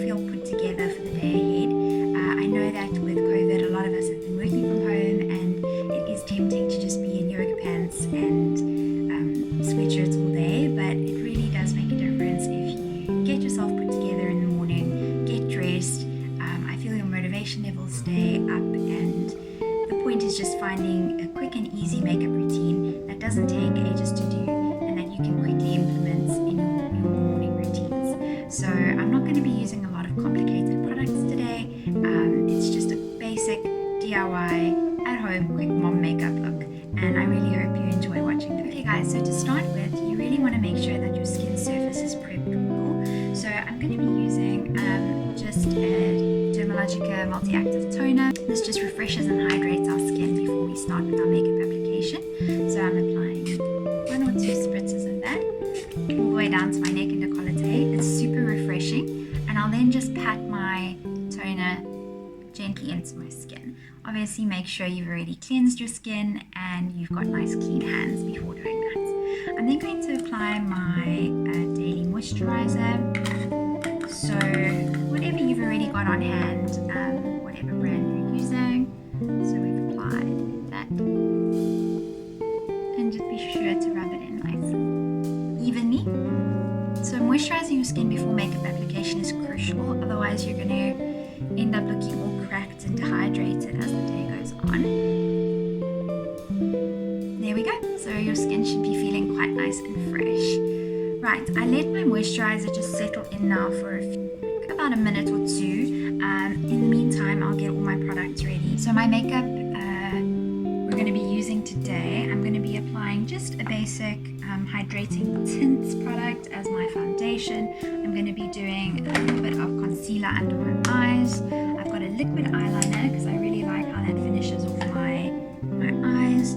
feel put together for the day ahead. I know that with COVID, a lot of us have been working from home, and it is tempting to just be in yoga pants and sweatshirts all day, but it really does make a difference if you get yourself put together in the morning, get dressed. I feel your motivation levels stay up, and the point is just finding a quick and easy makeup routine that doesn't take ages to do and that you can quickly implement in your morning routines. So I'm not going to be using a lot of complicated products today. It's just a basic DIY at home quick mom makeup look, and I really hope you enjoy watching the video. Okay guys, so to start with, you really want to make sure that your skin surface is prepped well. So I'm going to be using just a Dermalogica multi-active toner. This just refreshes and hydrates our skin before we start with our makeup application. So I'm applying 1 or 2 spritzes of that all the way down to my neck and décolleté. It's super refreshing, and I'll then just pat my toner gently into my skin. Obviously make sure you've already cleansed your skin and you've got nice clean hands before doing that. I'm then going to apply my daily moisturizer. So whatever you've already got on hand, whatever brand you're using. So we've applied that, and just be sure to rub it in nice and evenly. So moisturizing your skin before makeup application is crucial, otherwise you're going to end up looking all cracked and dehydrated as the day goes on. There we go. So your skin should be feeling quite nice and fresh. Right, I let my moisturizer just settle in now for about a minute or 2. In the meantime, I'll get all my products ready. So my makeup we're going to be using today, I'm going to be applying just a basic hydrating tints product as my foundation. I'm going to be doing a little bit of concealer under my eyes. I've got a liquid eyeliner because I really like how that finishes off my eyes.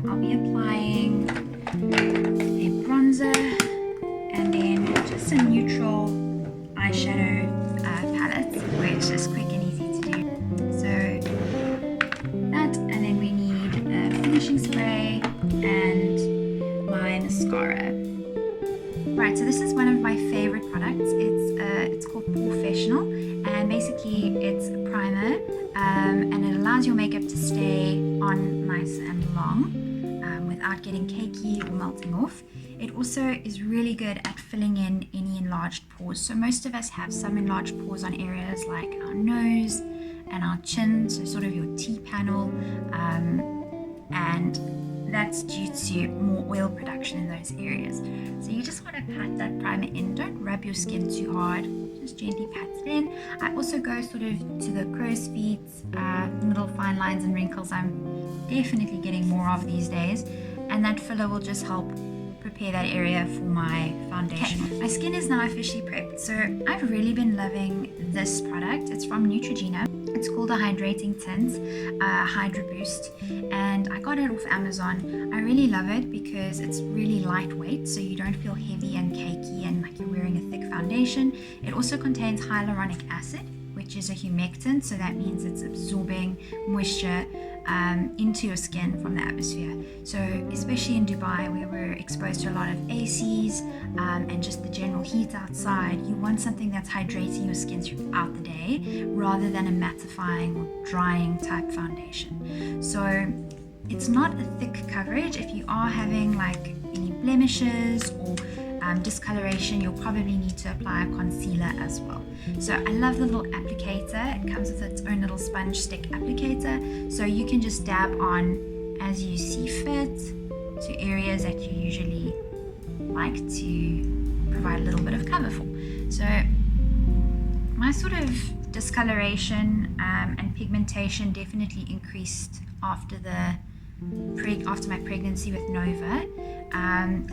I'll be applying a bronzer and then just a neutral eyeshadow palette, which is quick and easy to do. So that, and then we need a finishing spray and my mascara. Right, so this is one of my favorite products. It's called Professional, and basically it's a primer, and it allows your makeup to stay on nice and long without getting cakey or melting off. It also is really good at filling in any enlarged pores. So most of us have some enlarged pores on areas like our nose and our chin, so sort of your T-panel, and that's due to more oil production in those areas. So you just want to pat that primer in. Don't rub your skin too hard, just gently pat it in. I also go sort of to the crow's feet, little fine lines and wrinkles. I'm definitely getting more of these days, and that filler will just help prepare that area for my foundation. Okay. My skin is now officially prepped, so I've really been loving this product. It's from NEUTROGENA. It's called a hydrating tint, Hydra Boost, and I got it off Amazon. I really love it because it's really lightweight, so you don't feel heavy and cakey and like you're wearing a thick foundation. It also contains hyaluronic acid, which is a humectant, so that means it's absorbing moisture into your skin from the atmosphere. So especially in Dubai, where we're exposed to a lot of ACs and just the general heat outside, you want something that's hydrating your skin throughout the day rather than a mattifying or drying type foundation. So it's not a thick coverage. If you are having like any blemishes or discoloration, you'll probably need to apply a concealer as well. So I love the little applicator. It comes with its own little sponge stick applicator, so you can just dab on as you see fit to areas that you usually like to provide a little bit of cover for. So my sort of discoloration and pigmentation definitely increased after my pregnancy with Nova.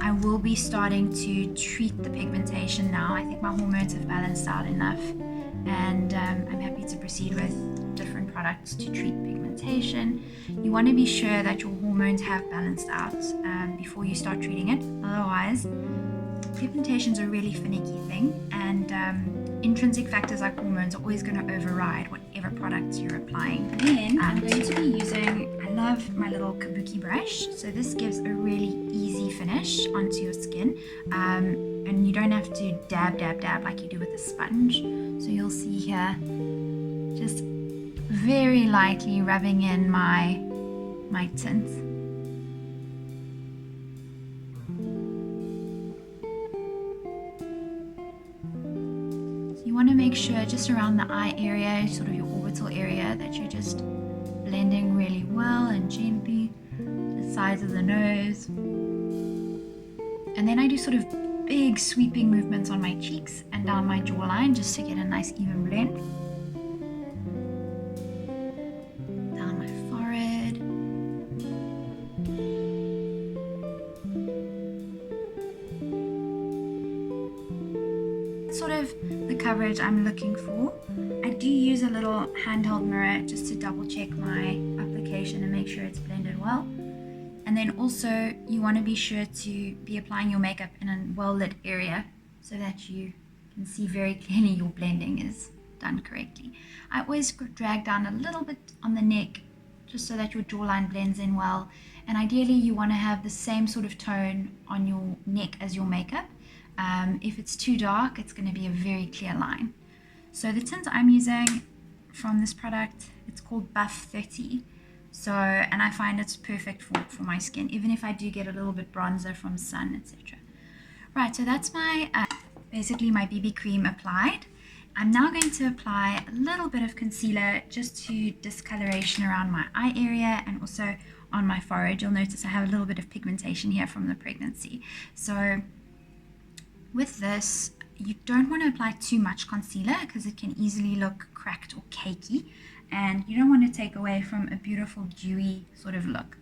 I will be starting to treat the pigmentation now. I think my hormones have balanced out enough, and I'm happy to proceed with different products to treat pigmentation. You want to be sure that your hormones have balanced out before you start treating it. Otherwise, pigmentation is a really finicky thing, and intrinsic factors like hormones are always going to override whatever products you're applying. Then I'm going to be using, I love my little kabuki brush. So this gives a really easy finish onto your skin. and you don't have to dab like you do with a sponge. So you'll see here, just very lightly rubbing in my tint. So you want to make sure just around the eye area, sort of your orbital area, that you're just blending really well and gently the sides of the nose. And then I do sort of big sweeping movements on my cheeks and down my jawline just to get a nice even blend. Down my forehead. Sort of the coverage I'm looking for. I do use a little handheld mirror just to double check my application and make sure it's blended well. And then also you want to be sure to be applying your makeup in a well-lit area so that you can see very clearly your blending is done correctly. I always drag down a little bit on the neck just so that your jawline blends in well. And ideally you want to have the same sort of tone on your neck as your makeup. If it's too dark, it's going to be a very clear line. So the tint I'm using from this product, it's called Buff 30. So, and I find it's perfect for my skin, even if I do get a little bit bronzer from sun, etc. Right, so that's my, basically my BB cream applied. I'm now going to apply a little bit of concealer just to discoloration around my eye area and also on my forehead. You'll notice I have a little bit of pigmentation here from the pregnancy. So with this, you don't want to apply too much concealer because it can easily look cracked or cakey. And you don't want to take away from a beautiful dewy sort of look.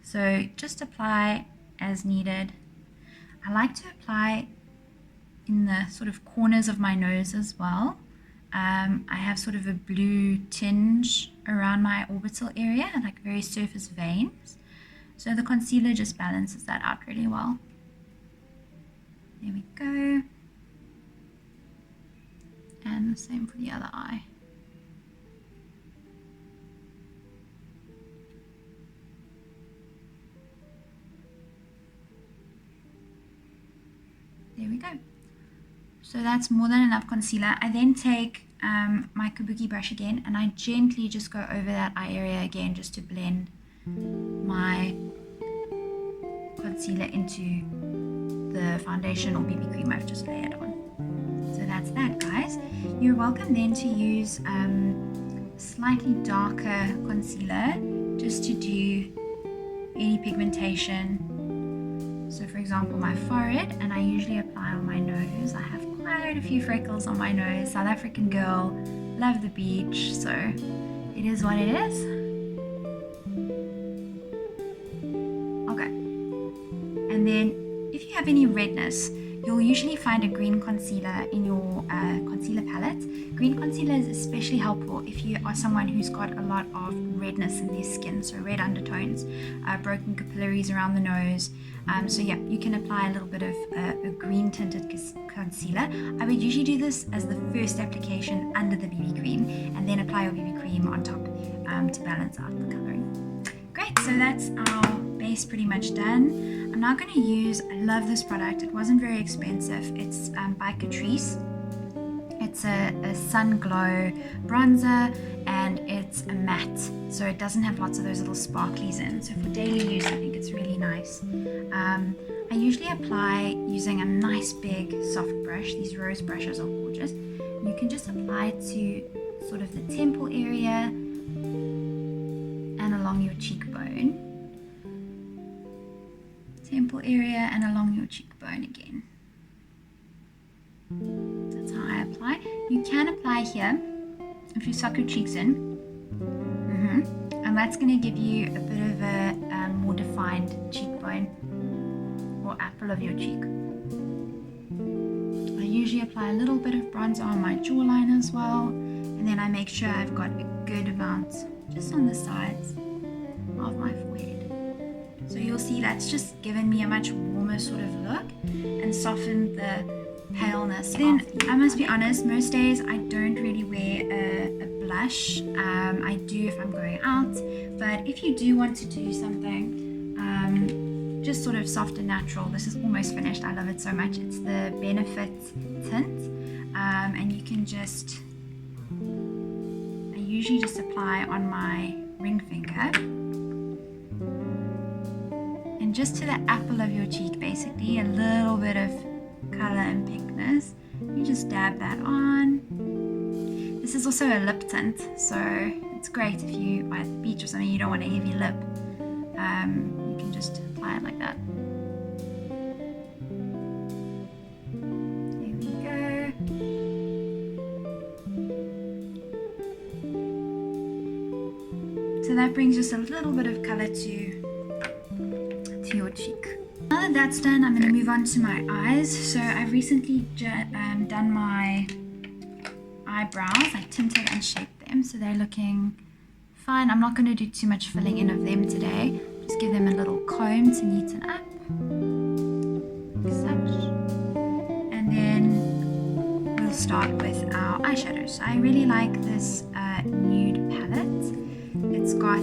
So just apply as needed. I like to apply in the sort of corners of my nose as well. I have sort of a blue tinge around my orbital area, like very surface veins. So the concealer just balances that out really well. There we go. And the same for the other eye. There we go. So that's more than enough concealer. I then take my kabuki brush again and I gently just go over that eye area again just to blend my concealer into the foundation or BB cream I've just layered on. So that's that, guys. You're welcome then to use slightly darker concealer just to do any pigmentation. So for example, my forehead, and I usually apply on my nose. I have quite a few freckles on my nose. South African girl, love the beach, so it is what it is. Okay. And then if you have any redness, you'll usually find a green concealer in your concealer palette. Green concealer is especially helpful if you are someone who's got a lot of redness in their skin, so red undertones, broken capillaries around the nose. So yeah, you can apply a little bit of a green tinted concealer. I would usually do this as the first application under the BB cream and then apply your BB cream on top to balance out the coloring. Great, so that's our base pretty much done. I'm now going to use, I love this product, it wasn't very expensive, it's by Catrice. It's a Sun Glow bronzer and it's a matte, so it doesn't have lots of those little sparklies in. So for daily use, I think it's really nice. I usually apply using a nice big soft brush. These rose brushes are gorgeous. And you can just apply it to sort of the temple area and along your cheekbone. Temple area and along your cheekbone again. That's how I apply. You can apply here if you suck your cheeks in, and that's going to give you a bit of a more defined cheekbone or apple of your cheek. I usually apply a little bit of bronzer on my jawline as well, and then I make sure I've got a good amount just on the sides of my forehead. So you'll see that's just given me a much warmer sort of look and softened the paleness. Then I must be honest, most days I don't really wear a blush. I do if I'm going out, but if you do want to do something just sort of soft and natural. This is almost finished. I love it so much. It's the Benefit tint, and you can just, I usually just apply on my ring finger and just to the apple of your cheek, basically a little bit of color and pinkness. You just dab that on. This is also a lip tint, so it's great if you are at the beach or something, you don't want a heavy lip. You can just apply it like that. There we go. So that brings just a little bit of color to your cheek. Now that that's done, I'm going to move on to my eyes. So I've recently done my eyebrows. I tinted and shaped them, so they're looking fine. I'm not going to do too much filling in of them today. Just give them a little comb to neaten up, like such. And then we'll start with our eyeshadow. So I really like this nude palette. It's got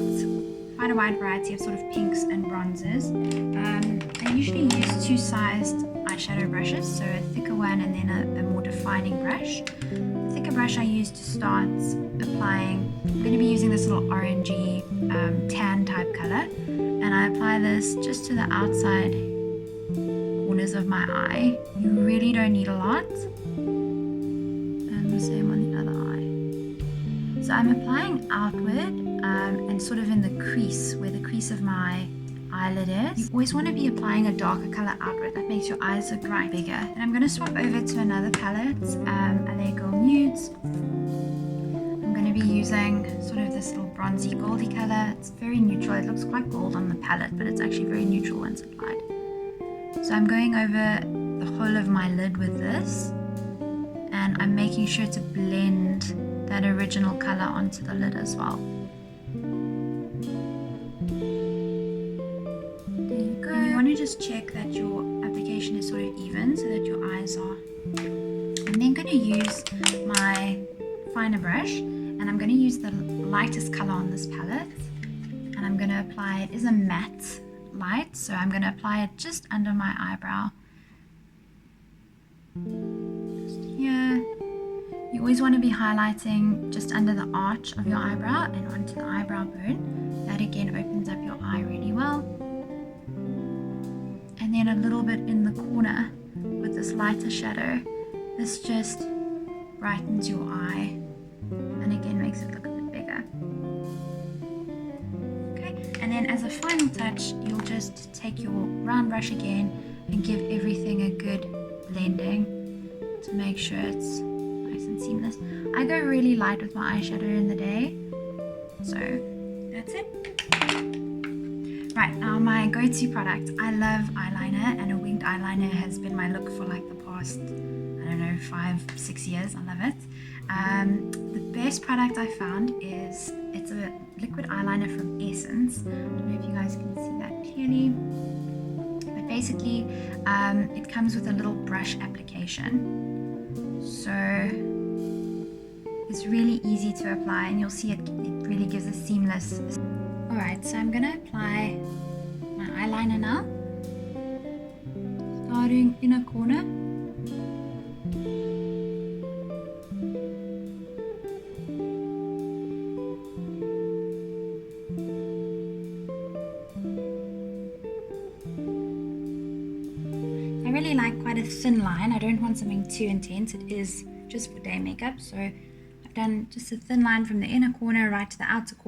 quite a wide variety of sort of pinks and bronzes. I usually use two-sized eyeshadow brushes, so a thicker one and then a more defining brush. The thicker brush I use to start applying, I'm going to be using this little orangey tan type color, and I apply this just to the outside corners of my eye. You really don't need a lot. And the same on the other eye. So I'm applying outward and sort of in the crease, where the crease of my eyelid is. You always want to be applying a darker color outward. That makes your eyes look right bigger. And I'm going to swap over to another palette, LA Girl Nudes. I'm going to be using sort of this little bronzy goldy color. It's very neutral. It looks quite gold on the palette, but it's actually very neutral once applied. So I'm going over the whole of my lid with this, and I'm making sure to blend that original color onto the lid as well. Just check that your application is sort of even so that your eyes are. I'm then going to use my finer brush, and I'm going to use the lightest color on this palette, and I'm going to apply it. Is a matte light, so I'm going to apply it just under my eyebrow, just here. You always want to be highlighting just under the arch of your eyebrow and onto the eyebrow bone. That again opens up your eye really well. And then a little bit in the corner with this lighter shadow. This just brightens your eye and again makes it look a bit bigger. Okay, and then as a final touch, you'll just take your round brush again and give everything a good blending to make sure it's nice and seamless. I go really light with my eyeshadow in the day, so that's it. Right, now my go-to product. I love eyeliner, and a winged eyeliner has been my look for like the past, I don't know, 5-6 years. I love it. The best product I found is, it's a liquid eyeliner from Essence. I don't know if you guys can see that clearly. But basically, it comes with a little brush application. So it's really easy to apply, and you'll see it really gives a seamless. Alright, so I'm going to apply my eyeliner now, starting in a corner. I really like quite a thin line. I don't want something too intense. It is just for day makeup, so I've done just a thin line from the inner corner right to the outer corner.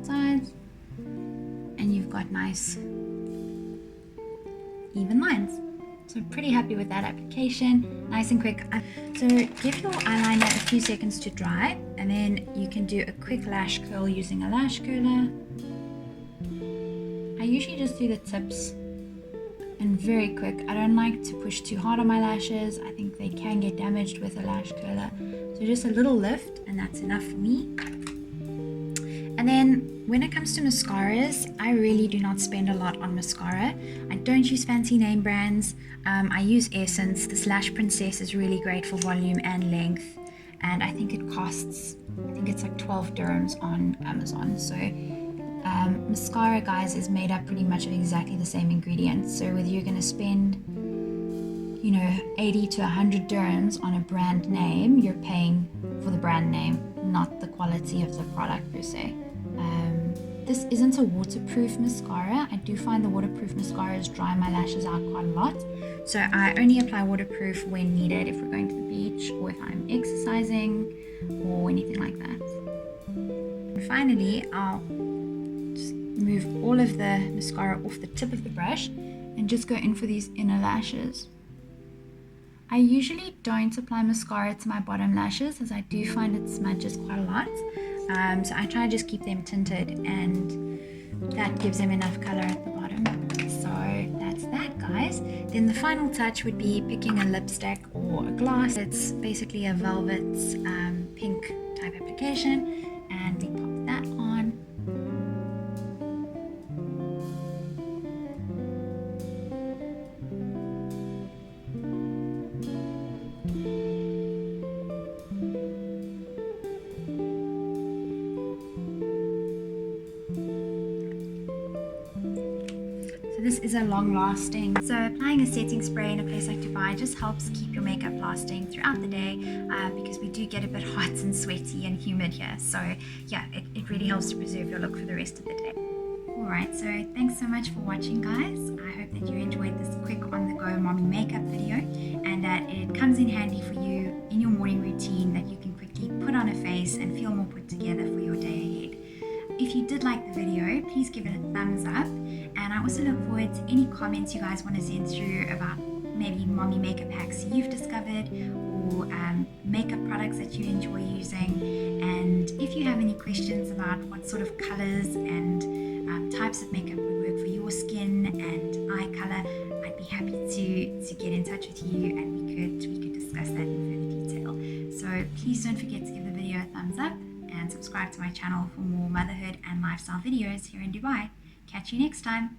Sides, and you've got nice even lines. So pretty happy with that application, nice and quick. So give your eyeliner a few seconds to dry, and then you can do a quick lash curl using a lash curler. I usually just do the tips and very quick. I don't like to push too hard on my lashes. I think they can get damaged with a lash curler. So just a little lift, and that's enough for me. And then when it comes to mascaras, I really do not spend a lot on mascara. I don't use fancy name brands. I use Essence. This Lash Princess is really great for volume and length. And I think it costs, I think it's like 12 dirhams on Amazon. So mascara, guys, is made up pretty much of exactly the same ingredients. So whether you're going to spend, you know, 80 to 100 dirhams on a brand name, you're paying for the brand name, not the quality of the product per se. This isn't a waterproof mascara. I do find the waterproof mascaras dry my lashes out quite a lot. So I only apply waterproof when needed, if we're going to the beach or if I'm exercising or anything like that. And finally, I'll just move all of the mascara off the tip of the brush and just go in for these inner lashes. I usually don't apply mascara to my bottom lashes as I do find it smudges quite a lot. So I try to just keep them tinted, and that gives them enough color at the bottom. So that's that, guys. Then the final touch would be picking a lipstick or a gloss. It's basically a velvet pink type application, and we pop that on. This is a long lasting, so applying a setting spray in a place like Dubai just helps keep your makeup lasting throughout the day, because we do get a bit hot and sweaty and humid here. So yeah, it really helps to preserve your look for the rest of the day. Alright, so thanks so much for watching, guys. I hope that you enjoyed this quick on the go mommy makeup video, and that it comes in handy for you in your morning routine, that you can quickly put on a face and feel more put together for your day ahead. If you did like the video, please give it a thumbs up, and I also look forward to any comments you guys want to send through about maybe mommy makeup hacks you've discovered, or makeup products that you enjoy using. And if you have any questions about what sort of colors and types of makeup would work for your skin and eye color, I'd be happy to get in touch with you, and we could discuss that in further detail. So please don't forget to give the video a thumbs up and subscribe to my channel for more motherhood and lifestyle videos here in Dubai. Catch you next time.